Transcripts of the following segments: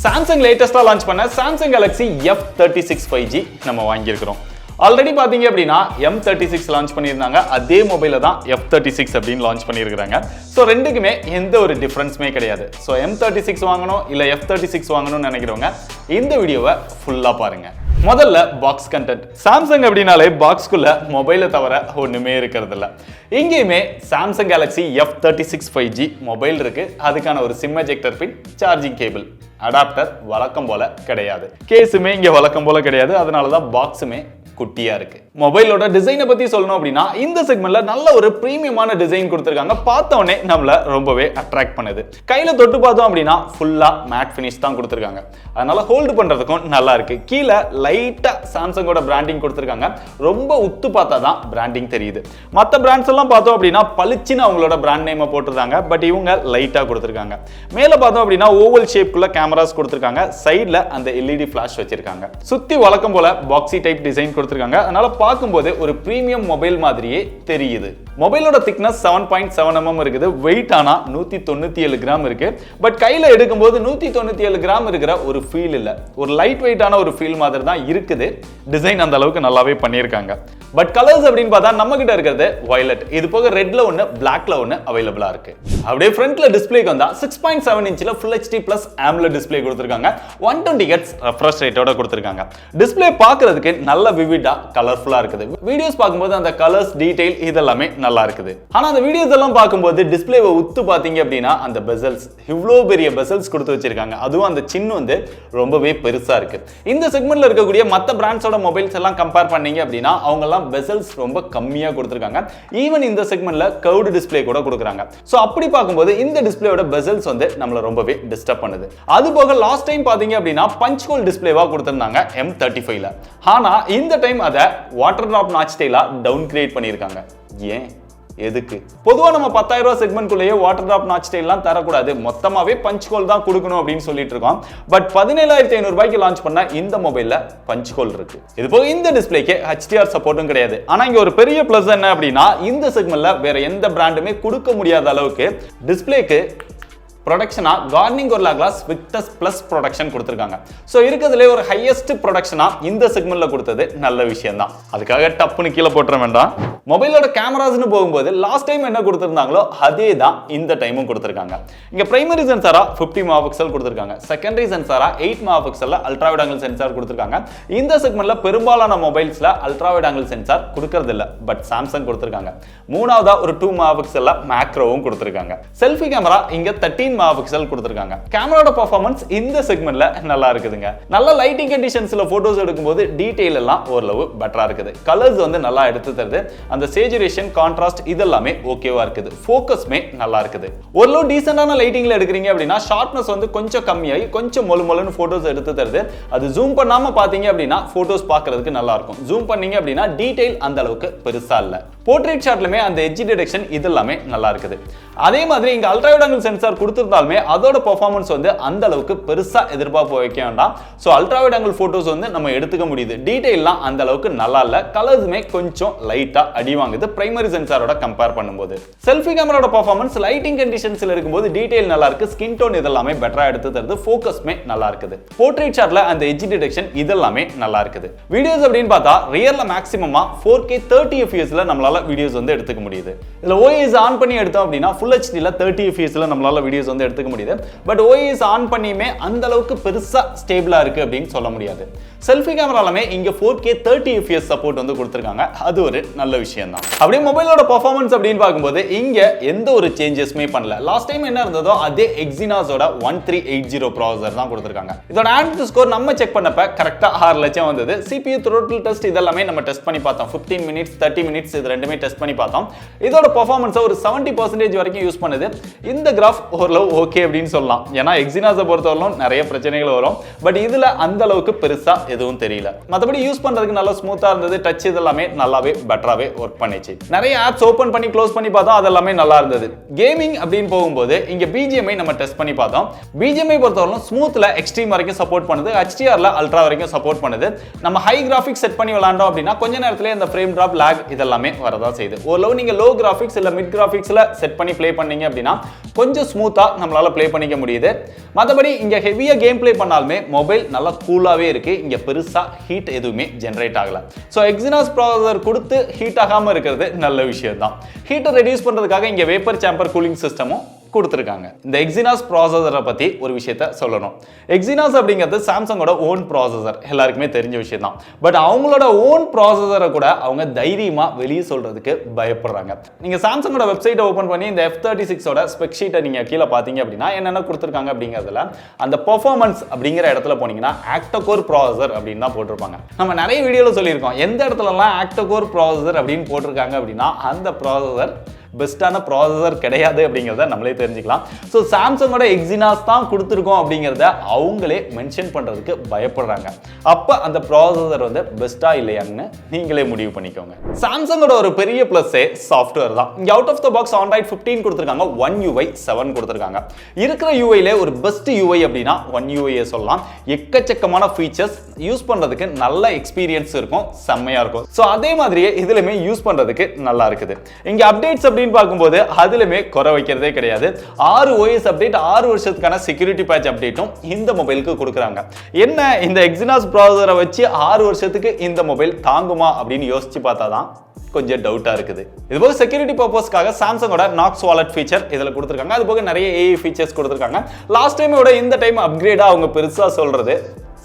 Samsung லேட்டஸ்டா launch பண்ண Samsung Galaxy F36 5G நம்ம வாங்கியிருக்கிறோம். ஆல்ரெடி பாத்தீங்க அப்படின்னா M36 லான்ச் பண்ணியிருந்தாங்க. அதே மொபைல தான் F36 அப்படின்னு லான்ச் பண்ணியிருக்காங்க. ஸோ ரெண்டுக்குமே எந்த ஒரு டிஃபரன்ஸுமே கிடையாது. ஸோ M36 வாங்கணும் இல்லை F36 வாங்கணும்னு நினைக்கிறவங்க இந்த வீடியோவை ஃபுல்லாக பாருங்க. முதல்ல பாக்ஸ் கண்டென்ட். சாம்சங் அப்படின்னாலே பாக்ஸ்குள்ள மொபைலை தவிர ஒண்ணுமே இருக்கிறது இல்லை. இங்கேயுமே Samsung Galaxy F36 5G mobile இருக்கு. அதுக்கான ஒரு சிம் எஜெக்டர் பின், சார்ஜிங் கேபிள், அடாப்டர் வழக்கம் போல கிடையாது. கேஸுமே இங்க வழக்கம் போல கிடையாது. அதனாலதான் பாக்ஸுமே குட்டியா இருக்கு. மொபைலோட டிசைனை பத்தி சொல்லணும் அப்படின்னா இந்த செக்மெண்ட்ல நல்ல ஒரு பிரீமியமான டிசைன் கொடுத்திருக்காங்க. பார்த்தோன்னே நம்மள ரொம்பவே அட்ராக்ட் பண்ணுது. கையில தொட்டு பார்த்தோம் அப்படின்னா ஃபுல்லா மேட் ஃபினிஷ் தான் கொடுத்திருக்காங்க. அதனால ஹோல்டு பண்றதுக்கும் நல்லா இருக்கு. கீழே லைட்டா சாம்சங்கோட பிராண்டிங் கொடுத்திருக்காங்க. ரொம்ப உத்து பார்த்தா தான் பிராண்டிங் தெரியுது. மற்ற பிராண்ட்ஸ் எல்லாம் பார்த்தோம் அப்படின்னா பளிச்சுன்னு அவங்களோட பிராண்ட் நேமை போட்டிருக்காங்க. பட் இவங்க லைட்டா கொடுத்திருக்காங்க. மேல பார்த்தோம் அப்படின்னா ஓவல் ஷேப்குள்ள கேமராஸ் கொடுத்திருக்காங்க. சைடுல அந்த LED ஃபிளாஷ் வச்சிருக்காங்க. சுத்தி வழக்கம் போல பாக்ஸி டைப் டிசைன் கொடுத்திருக்காங்க. அதனால பார்க்கும்போது ஒரு பிரீமியம் மொபைல் மாதிரியே தெரியுது. மொபைலோட திக்னஸ் 7.7 mm இருக்குது. வெயிட் ஆனா 197 கிராம் இருக்கு. பட் கையில எடுக்கும்போது 197 கிராம் இருக்கிற ஒரு ஃபீல் இல்ல. ஒரு லைட் வெயிட்டான ஒரு ஃபீல் மாதிரி தான் இருக்குது. டிசைன் அந்த அளவுக்கு நல்லாவே பண்ணியிருக்காங்க. பட் கலர்ஸ் அப்படின்னு பார்த்தா நம்ம கிட்ட இருக்கிறது வயலட். இது போக ரெட்ல ஒன்னு, பிளாக்ல ஒன்னு அவைலபிளா இருக்கு. அப்படியே ஃப்ரண்ட்ல டிஸ்பிளேக்கு வந்தா 6.7 இன்ச்ல Full HD Plus AMOLED display கொடுத்திருக்காங்க. 120 Hz ரெஃப்ரெஷ் ரேட்டோட கொடுத்திருக்காங்க. டிஸ்பிளே பார்க்கிறதுக்கு நல்ல விவிடா கலர்ஃபுல்லா இருக்குது. வீடியோஸ் பார்க்கும்போது அந்த கலர்ஸ், டீடைல் இதெல்லாமே நல்லா இருக்குது. ஆனா அந்த வீடியோஸ் எல்லாம் பார்க்கும்போது டிஸ்பிளேவை உத்து பாத்தீங்க அப்படின்னா அந்த பெசல்ஸ், இவ்ளோ பெரிய பெசல்ஸ் கொடுத்து வச்சிருக்காங்க. அதுவும் அந்த சின்ன வந்து ரொம்பவே பெருசா இருக்கு. இந்த செக்மெண்ட்ல இருக்கக்கூடிய மற்ற பிராண்ட்ஸோட மொபைல்ஸ் எல்லாம் கம்பேர் பண்ணீங்க அப்படின்னா அவங்க எல்லாம் பெசல்ஸ் ரொம்ப கம்மியா கொடுத்திருக்காங்க. ஈவன் இந்த செக்மெண்ட்ல கர்வ்டு டிஸ்பிளே கூட கொடுக்குறாங்க. சோ அப்படி பார்க்கும்போது இந்த டிஸ்பிளேயோட பெசல்ஸ் வந்து நம்மள ரொம்பவே டிஸ்டர்ப் பண்ணுது. அது போக லாஸ்ட் டைம் பாத்தீங்க அப்படின்னா பஞ்ச் ஹோல் டிஸ்பிளேவா கொடுத்திருந்தாங்க M35ல. ஆனா இந்த டைம் அத வாட்டர் டிராப் நாட்ச் ஸ்டைலா டவுன் கிரேட் பண்ணிருக்காங்க. ஏன், எதுக்கு? பொதுவா நம்ம 10,000 ரூபாய் செக்மெண்ட்குள்ளேயே வாட்டர் டிராப் நாட்ச் ஸ்டைல்லாம் தரக்கூடாது, மொத்தமாவே பஞ்ச் ஹோல் தான் கொடுக்கணும் அப்படின்னு சொல்லிட்டு இருக்கோம். பட் 17,500 ரூபாய்க்கு லான்ச் பண்ண இந்த மொபைல்ல பஞ்ச் ஹோல் இருக்கு. இது போக இந்த டிஸ்பிளேக்கு HDR சப்போர்ட்டும் கிடையாது. ஆனா இங்க ஒரு பெரிய பிளஸ் என்ன அப்படின்னா இந்த செக்மெண்ட்ல வேற எந்த பிராண்டுமே கொடுக்க முடியாத அளவுக்கு டிஸ்பிளேக்கு ப்ரொடக்ஷனா Corning Gorilla Glass Victus plus protection கொடுத்திருக்காங்க. சோ இருக்கிறதுல ஒரு ஹையஸ்ட் ப்ரொடக்ஷனா இந்த செக்மெண்ட்ல கொடுத்தது நல்ல விஷயம் தான். அதுக்காக டப்புன்னு கீழே போட்டுற வேண்டாம். மொபைலோட கேமராஸ்னு போகும்போது லாஸ்ட் டைம் என்ன கொடுத்திருந்தாங்களோ அதே தான் இந்த டைமும் கொடுத்திருக்காங்க. இங்க பிரைமரி சென்சாரா 50 மெகாபிக்சல் கொடுத்திருக்காங்க. செகண்டரி சென்சாரா 8 மெகாபிக்சல்ல அல்ட்ரா வைட் ஆங்கிள் சென்சார் கொடுத்திருக்காங்க. இந்த செக்மெண்ட்ல பெரும்பாலான மொபைல்ஸ்ல அல்ட்ரா வைட் ஆங்கிள் சென்சார் கொடுக்கிறது இல்ல. பட் சாம்சங் கொடுத்திருக்காங்க. மூணாவதா ஒரு 2 மெகாபிக்சல்ல மேக்ரோவும் கொடுத்திருக்காங்க. செல்ஃபி கேமரா இங்க 13 மெகாபிக்சல் கொடுத்திருக்காங்க. கேமராவோட பெர்ஃபார்மன்ஸ் இந்த செக்மெண்ட்ல நல்லா இருக்குதுங்க. நல்ல லைட்டிங் கண்டிஷன்ஸ்ல போட்டோஸ் எடுக்கும்போது டீடைல் எல்லாம் ஓரளவு பெட்டரா இருக்குது. கலர்ஸ் வந்து நல்லா எடுத்து தருது. அந்த சேச்சுரேஷன், கான்ட்ராஸ்ட் இதெல்லாமே ஓகேவா இருக்குது. ஃபோக்கஸ்மே நல்லா இருக்குது. ஓரளவு டீசென்ட்டான லைட்டிங்ல எடுக்கிறீங்க அப்படின்னா ஷார்ப்னஸ் வந்து கொஞ்சம் கம்மியாகி கொஞ்சம் மொழுமொழுன்னு போட்டோஸ் எடுத்து தருது. அது ஜூம் பண்ணாம பாத்தீங்க அப்படின்னா போட்டோஸ் பார்க்கிறதுக்கு நல்லா இருக்கும். ஜூம் பண்ணீங்க அப்படின்னா டீடைல் அந்த அளவுக்கு பெருசா இல்ல. போர்ட்ரேட் ஷாட்லமே அந்த எட்ஜ் டிடெக்ஷன் இதெல்லாமே நல்லா இருக்குது. அதே மாதிரி இங்க அல்ட்ரா வைட் ஆங்கிள் சென்சார் கொடுத்திருந்தாலுமே அதோட பெர்ஃபார்மன்ஸ் வந்து அந்த அளவுக்கு பெருசா எதிர்பார்ப்பு வைக்க வேண்டாம். So ultra wide angle photos வந்து நம்ம எடுத்துக்க முடியுது. டீடைல்லாம் அந்த அளவுக்கு நல்லா இல்ல. கலர்ஸ்மே கொஞ்சம் லைட்டா அடி வாங்குது பிரைமரி சென்சாரோட கம்பேர் பண்ணும்போது. செல்ஃபி கேமராவோட பெர்ஃபார்மன்ஸ் லைட்டிங் கண்டிஷன்ஸ்ல இருக்கும்போது டீடைல் நல்லா இருக்கு. ஸ்கின் டோன் இதெல்லாமே பெட்டரா எடுத்து தருது. ஃபோக்கஸ்மே நல்லா இருக்குது. போர்ட்ரேட் ஷாட்ல அந்த எட்ஜ் டிடெக்ஷன் இதெல்லாமே நல்லா இருக்குது. வீடியோஸ் அப்படின்னு பார்த்தா ரியல்ல மேக்ஸிமமா 4K 30 fps நம்மளால வீடியோஸ் வந்து எடுத்துக்க முடியுது. இதுல OIS ஆன் பண்ணி எடுத்தோம் அப்படின்னா Full HD 30 fps நம்மளால வீடியோஸ் வந்து எடுத்துக்க முடியுது. பட் OIS ஆன் பண்ணியுமே அந்த அளவுக்கு பெருசா ஸ்டேபிளா இருக்கு அப்படின்னு சொல்ல முடியாது. செல்ஃபி கேமராலமே இங்க 4K 30 fps சப்போர்ட் வந்து கொடுத்திருக்காங்க. அது ஒரு நல்ல விஷயம் தான். அப்படியே மொபைலோட பெர்ஃபார்மன்ஸ் அப்படின்னு பார்க்கும்போது இங்க எந்த ஒரு சேஞ்சஸ்மே பண்ணல. லாஸ்ட் டைம் என்ன இருந்ததோ அதே எக்ஸினாஸோட 1380 ப்ராசஸர் தான் கொடுத்திருக்காங்க. இதோட ஆண்ட்ராய்டு ஸ்கோர் நம்ம செக் பண்ணப்ப கரெக்ட்டா 6 லட்சம் வந்தது. CPU throttle டெஸ்ட் இதெல்லாமே நம்ம டெஸ்ட் பண்ணி பார்த்தோம். 15 மினிட்ஸ் 30 மினிட்ஸ் இது ரெண்டுமே டெஸ்ட் பண்ணி பார்த்தோம். இதோட பெர்ஃபார்மன்ஸ் ஒரு 70% வரைக்கும் யூஸ் பண்ணுது. இந்த கிராஃப் ஓரளவு ஓகே அப்படின்னு சொல்லலாம். ஏன்னா எக்ஸினாஸை பொறுத்தவரைக்கும் நிறைய பிரச்சனைகள் வரும். பட் இதுல அந்த அளவுக்கு பெருசா எதுவும் தெரியல. மத்தபடி யூஸ் பண்றதுக்கு நல்லா ஸ்மூத்தா இருந்தது. டச் இதெல்லாமே நல்லாவே பெட்டராவே ஒர்க் பண்ணிச்சு. நிறைய ஆப்ஸ் ஓபன் பண்ணி க்ளோஸ் பண்ணி பார்த்தோம். அதெல்லாமே நல்லா இருந்தது. கேமிங் அப்படின்னு போகும்போது இங்க BGMI நம்ம டெஸ்ட் பண்ணி பார்த்தோம். BGMI பொறுத்தவரைக்கும் ஸ்மூத்ல எக்ஸ்ட்ரீம் வரைக்கும் சப்போர்ட் பண்ணுது. HDRல அல்ட்ரா வரைக்கும் சப்போர்ட் பண்ணுது. நம்ம ஹை கிராஃபிக்ஸ் செட் பண்ணி விளையாண்டோம் அப்படின்னா கொஞ்ச நேரத்திலே இந்த ஃப்ரேம் டிராப், லாக் இதெல்லாமே வர வரதான் செய்யுது. ஓரளவு நீங்க லோ கிராஃபிக்ஸ் இல்ல மிட் கிராஃபிக்ஸ்ல செட் பண்ணி ப்ளே பண்ணீங்க அப்படின்னா கொஞ்சம் ஸ்மூத்தா நம்மளால ப்ளே பண்ணிக்க முடியுது. மற்றபடி இங்க ஹெவியா கேம் ப்ளே பண்ணாலுமே மொபைல் நல்லா கூலாவே இருக்கு. இங்க பெருசா ஹீட் எதுவுமே ஜெனரேட் ஆகல. ஸோ எக்ஸினாஸ் ப்ராசஸர் கொடுத்து ஹீட் ஆகாம இருக்கிறது நல்ல விஷயம் தான். ஹீட்டை ரெடியூஸ் பண்றதுக்காக இங்க வேப்பர் சேம்பர் கூலிங் சிஸ்டமும் கொடுத்திருக்காங்க. இந்த எக்ஸினாஸ் ப்ராசஸரை பத்தி ஒரு விஷயத்தை சொல்லணும். எக்ஸினாஸ் அப்படிங்கிறது சாம்சங்கோட ஓன் ப்ராசஸர், எல்லாருக்குமே தெரிஞ்ச விஷயம் தான். பட் அவங்களோட ஓன் ப்ராசஸரை கூட அவங்க தைரியமா வெளியே சொல்றதுக்கு பயப்படுறாங்க. நீங்க சாம்சங்கோட வெப்சைட்டை ஓபன் பண்ணி இந்த F36 ஓட ஸ்பெக் ஷீட்டை நீங்க கீழே பாத்தீங்க அப்படின்னா என்னென்ன கொடுத்திருக்காங்க அப்படிங்கிறதுல அந்த பெர்ஃபார்மன்ஸ் அப்படிங்கிற இடத்துல போனீங்கன்னா ஆக்டோகோர் ப்ராசஸர் அப்படின்னு தான் போட்டிருப்பாங்க. நம்ம நிறைய வீடியோல சொல்லியிருக்கோம் எந்த இடத்துலலாம் ஆக்டோகோர் ப்ராசஸர் அப்படின்னு போட்டிருக்காங்க அப்படின்னா அந்த ப்ராசஸர் பெஸ்டான ப்ராசஸர் கிடையாது அப்படிங்கிறத நம்மளே தெரிஞ்சுக்கலாம். ஸோ சாம்சங்கோட எக்ஸினாஸ் தான் கொடுத்துருக்கோம் அப்படிங்கிறத அவங்களே மென்ஷன் பண்ணுறதுக்கு பயப்படுறாங்க. அப்போ அந்த ப்ராசஸர் வந்து பெஸ்ட்டாக இல்லையான்னு நீங்களே முடிவு பண்ணிக்கோங்க. சாம்சங்கோட ஒரு பெரிய ப்ளஸ்ஸே சாஃப்ட்வேர் தான். இங்கே out of the box Android 15 கொடுத்துருக்காங்க, One UI 7 கொடுத்துருக்காங்க. இருக்கிற யூஐலே ஒரு பெஸ்ட் யூஐ அப்படின்னா One UI சொல்லலாம். எக்கச்சக்கமான ஃபீச்சர்ஸ் யூஸ் பண்ணுறதுக்கு நல்ல எக்ஸ்பீரியன்ஸ் இருக்கும், செம்மையாக இருக்கும். ஸோ அதே மாதிரியே இதுலையுமே யூஸ் பண்ணுறதுக்கு நல்லா இருக்குது. இங்கே அப்டேட்ஸ் பார்க்கும்போது அதிலுமே குறை வைக்கிறதே கிடையாது. 6 OS அப்டேட், 6 வருஷத்துக்கான செக்யூரிட்டி பேட்ச் அப்டேட்டும் இந்த மொபைலுக்கு கொடுக்குறாங்க. என்ன இந்த எக்ஸினாஸ் ப்ராசஸரை வச்சு 6 வருஷத்துக்கு இந்த மொபைல் தாங்குமா அப்படின்னு யோசிச்சு பார்த்தாதான் கொஞ்சம் டவுட்டா இருக்குது. இதுபோக செக்யூரிட்டி பர்பஸ்க்காக சாம்சங்கோட நாக்ஸ் வாலெட் ஃபீச்சர் இதுல கொடுத்திருக்காங்க. அதுபோக நிறைய AI ஃபீச்சர்ஸ் கொடுத்திருக்காங்க. லாஸ்ட் டைமோட இந்த டைம் அப்கிரேடா அவங்க பெருசா சொல்றது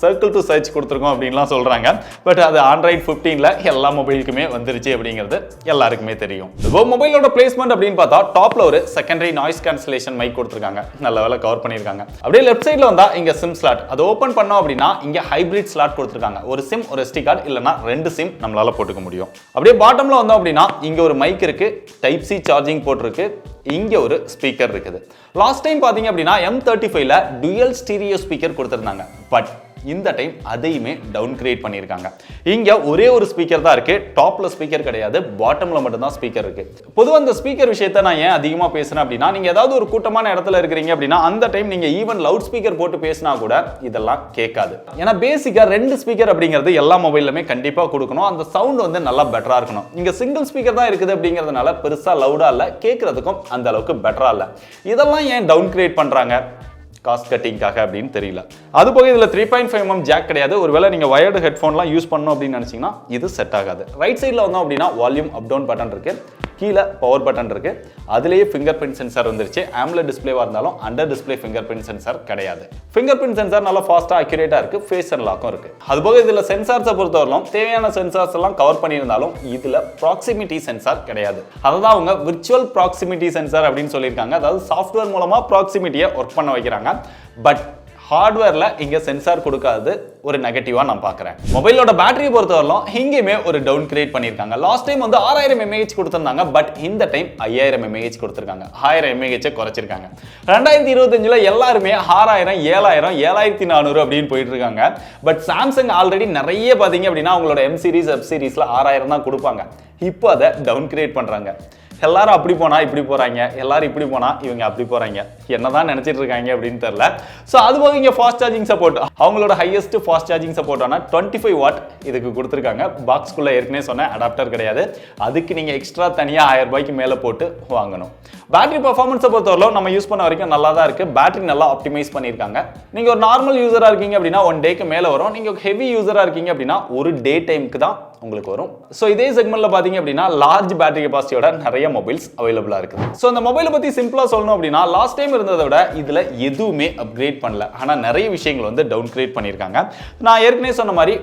சர்க்கிள் டு சர்ச் கொடுத்துருக்கோம் அப்படின்லாம் சொல்றாங்க. பட் அது Android 15ல எல்லா மொபைலுக்குமே வந்துருச்சு அப்படிங்கிறது எல்லாருக்குமே தெரியும். இப்போ மொபைலோட பிளேஸ்மெண்ட் அப்படின்னு பார்த்தா டாப்ல ஒரு செகண்டரி நாய்ஸ் கேன்சலேஷன் மைக் கொடுத்துருக்காங்க, நல்ல வேலை கவர் பண்ணியிருக்காங்க. அப்படியே லெஃப்ட் சைட்ல வந்தா இங்க சிம் ஸ்லாட், அது ஓப்பன் பண்ணோம் அப்படின்னா இங்க ஹைபிரிட் ஸ்லாட் கொடுத்துருக்காங்க. ஒரு சிம் ஒரு SD கார்டு இல்லைன்னா 2 சிம் நம்மளால போட்டுக்க முடியும். அப்படியே பாட்டம்ல வந்தோம் அப்படின்னா இங்க ஒரு மைக் இருக்கு, டைப் C சார்ஜிங் போட்டிருக்கு, இங்க ஒரு ஸ்பீக்கர் இருக்குது. லாஸ்ட் டைம் பாத்தீங்க அப்படின்னா M35ல டுயல் ஸ்டீரியோ ஸ்பீக்கர் கொடுத்திருந்தாங்க. பட் இந்த டைம் அதையுமே டவுன் கிரேட் பண்ணியிருக்காங்க. இங்க ஒரே ஒரு ஸ்பீக்கர் தான் இருக்கு, டாப்ல ஸ்பீக்கர் கிடையாது, பாட்டம்ல மட்டும் தான் ஸ்பீக்கர் இருக்கு. பொதுவாக இந்த ஸ்பீக்கர் விஷயத்தை நான் ஏன் அதிகமாக பேசுறேன் அப்படின்னா நீங்க ஏதாவது ஒரு கூட்டமான இடத்துல இருக்கிறீங்க அப்படின்னா அந்த டைம் நீங்க ஈவன் லவுட் ஸ்பீக்கர் போட்டு பேசினா கூட இதெல்லாம் கேட்காது. ஏன்னா பேசிக்கா 2 ஸ்பீக்கர் அப்படிங்கிறது எல்லா மொபைலுமே கண்டிப்பா கொடுக்கணும். அந்த சவுண்ட் வந்து நல்லா பெட்டரா இருக்கணும். இங்க சிங்கிள் ஸ்பீக்கர் தான் இருக்குது அப்படிங்கிறதுனால பெருசா லவுடா இல்ல, கேட்கறதுக்கும் அந்த அளவுக்கு பெட்டரா இல்ல. இதெல்லாம் ஏன் டவுன் கிரேட் பண்றாங்க? காஸ்ட் கட்டிங்காக அப்படின்னு தெரியல. அது போக இதுல 3.5mm ஜாக் கிடையாது. ஒருவேளை நீங்க வயர்டு ஹெட்ஃபோன்லாம் யூஸ் பண்ணணும் அப்படின்னு நினைச்சீங்கன்னா இது செட் ஆகாது. ரைட் சைட்ல வந்தோம் அப்படின்னா வால்யூம் அப் டவுன் பட்டன் இருக்கு, கீழே பவர் பட்டன் இருக்கு, அதுலயே ஃபிங்கர் பிரிண்ட் சென்சார் வந்துருச்சு. AMOLED டிஸ்பிளேவா இருந்தாலும் under display finger print sensor கிடையாது. ஃபிங்கர் பிரிண்ட் சென்சார் நல்லா ஃபாஸ்டா அக்யூரேட்டா இருக்கு, ஃபேஸ் அன்லாக்கும் இருக்கு. அதுபோக இதுல சென்சார்ஸை பொறுத்தவரையிலும் தேவையான சென்சார்ஸ் எல்லாம் கவர் பண்ணியிருந்தாலும் இதுல ப்ராக்சிமிட்டி சென்சார் கிடையாது. அதான் அவங்க விர்ச்சுவல் ப்ராக்சிமிட்டி சென்சார் அப்படின்னு சொல்லியிருக்காங்க. அதாவது சாஃப்ட்வேர் மூலமா ப்ராக்சிமிட்டியை ஒர்க் பண்ண வைக்கிறாங்க. பட் ஹார்ட்வேர்ல இங்க சென்சார் கொடுக்காது ஒரு நெகட்டிவா நான் பார்க்குறேன். மொபைலோட பேட்டரியை பொறுத்தவரையிலும் இங்கேயுமே ஒரு டவுன் கிரேட் பண்ணியிருக்காங்க. லாஸ்ட் டைம் வந்து 6000 mAh கொடுத்திருந்தாங்க. பட் இந்த டைம் 5000 mAh கொடுத்திருக்காங்க. 1000 mAh குறைச்சிருக்காங்க. 2025ல எல்லாருமே 6000, 7000, 7400 அப்படின்னு போயிட்டு இருக்காங்க. பட் சாம்சங் ஆல்ரெடி நிறைய பாத்தீங்க அப்படின்னா அவங்களோட M சீரிஸ் F சீரிஸ்ல 6000 தான் கொடுப்பாங்க. இப்போ அதை டவுன் கிரேட் பண்றாங்க. எல்லாரும் அப்படி போனா இப்படி போறாங்க, எல்லாரும் இப்படி போனா இவங்க அப்படி போறாங்க, என்னதான் நினைச்சிட்டு இருக்காங்க அப்படின்னு தெரியல. சோ அது போக இங்க ஃபாஸ்ட் சார்ஜிங் சப்போர்ட், அவங்களோட ஹையஸ்ட் ஃபாஸ்ட் சார்ஜிங் சப்போர்ட்டான 25 வாட் இதுக்கு கொடுத்துருக்காங்க. பாக்ஸ்குள்ள ஏற்கனவே சொன்ன அடாப்டர் கிடையாது, அதுக்கு நீங்க எக்ஸ்ட்ரா தனியா 1000 ரூபாய்க்கு மேல போட்டு வாங்கணும். பேட்டரி பர்ஃபார்மன்ஸை பொறுத்தவரைக்கும் நம்ம யூஸ் பண்ண வரைக்கும் நல்லா தான் இருக்கு. பேட்டரி நல்லா ஆப்டிமைஸ் பண்ணியிருக்காங்க. நீங்க ஒரு நார்மல் யூசரா இருக்கீங்க அப்படின்னா 1 டேக்கு மேல வரும். நீங்க ஹெவி யூசரா இருக்கீங்க அப்படின்னா ஒரு டே டைமுக்கு தான் உங்களுக்கு வரும். சோ இதே செக்மெண்ட்ல பாத்தீங்க அப்படின்னா லார்ஜ் பேட்டரி கெபாசிட்டியோட நிறைய மொபைல்ஸ் அவைலபிளா இருக்கு. சோ இந்த மொபைலை பத்தி சிம்பிளா சொல்லணும் அப்படின்னா லாஸ்ட் டைம் இருந்ததை விட இதுல எதுவுமே அப்கிரேட் பண்ணல, ஆனா நிறைய விஷயங்கள் வந்து டவுன் கிரேட் பண்ணியிருக்காங்க. நான் ஏற்கனவே சொன்ன மாதிரி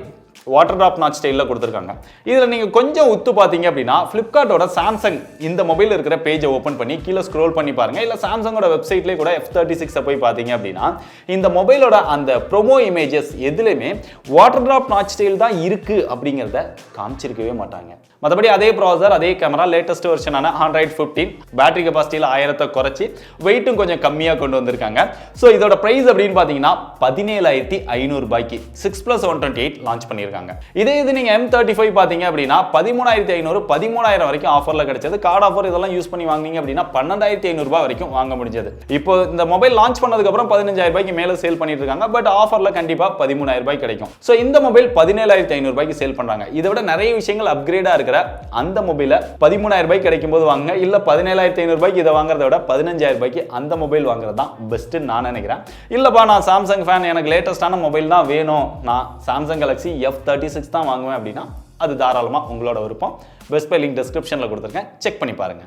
வாட்டர் டிராப் நாட் ஸ்டைலில் கொடுத்துருக்காங்க. இதில் நீங்கள் கொஞ்சம் உத்து பார்த்தீங்க அப்படின்னா ஃப்ளிப்கார்ட்டோட சாம்சங் இந்த மொபைலில் இருக்கிற பேஜை ஓப்பன் பண்ணி கீழே ஸ்க்ரோல் பண்ணி பாருங்க, இல்லை சாம்சங்கோட வெப்சைட்லேயே கூட F36 போய் பார்த்தீங்க அப்படின்னா இந்த மொபைலோட அந்த ப்ரோமோ இமேஜஸ் எதுலையுமே வாட்டர் டிராப் நாட் ஸ்டைல் தான் இருக்கு அப்படிங்கிறத காமிச்சிருக்கவே மாட்டாங்க. மற்றபடி அதே ப்ராசர், அதே கேமரா, லேட்டஸ்ட் வெர்ஷனான Android 15, பேட்டரி கெபாசிட்டியில் 1000 குறைச்சி வெயிட்டும் கொஞ்சம் கம்மியாக கொண்டு வந்திருக்காங்க. ஸோ இதோட ப்ரைஸ் அப்படின்னு பார்த்தீங்கன்னா 17,500 ரூபாய்க்கு 6+128 லான்ச் பண்ணியிருக்காங்க. இருக்காங்க. இதே இது நீங்க M35 பாத்தீங்க அப்படின்னா 13,500 13,000 வரைக்கும் ஆஃபர்ல கிடைச்சது. கார்டு ஆஃபர் இதெல்லாம் யூஸ் பண்ணி வாங்குனீங்க அப்படின்னா 12,500 ரூபாய் வரைக்கும் வாங்க முடிஞ்சது. இப்போ இந்த மொபைல் லான்ச் பண்ணதுக்கு அப்புறம் 15,000 ரூபாய்க்கு மேல சேல் பண்ணிட்டு இருக்காங்க. பட் ஆஃபர்ல கண்டிப்பா 13,000 ரூபாய் கிடைக்கும். சோ இந்த மொபைல் 17,500 ரூபாய்க்கு சேல் பண்றாங்க. இதை விட நிறைய விஷயங்கள் அப்கிரேடா இருக்கிற அந்த மொபைலை 13,000 ரூபாய்க்கு கிடைக்கும் போது வாங்க. இல்ல 17,500 ரூபாய்க்கு இதை வாங்குறத விட 15,000 ரூபாய்க்கு அந்த மொபைல் வாங்குறது தான் பெஸ்ட் நான் நினைக்கிறேன். இல்லப்பா நான் சாம்சங் ஃபேன், எனக்கு லேட்டஸ்டான மொபைல் தான் வேணும், நான் சாம்சங் கேலக்ஸி F36 தான் வாங்குவேன் அப்படின்னா அது தாராளமா உங்களோட விருப்பம். பெஸ்ட் பை லிங்க் டிஸ்கிரிப்ஷன்ல கொடுத்துருக்கேன், செக் பண்ணி பாருங்க.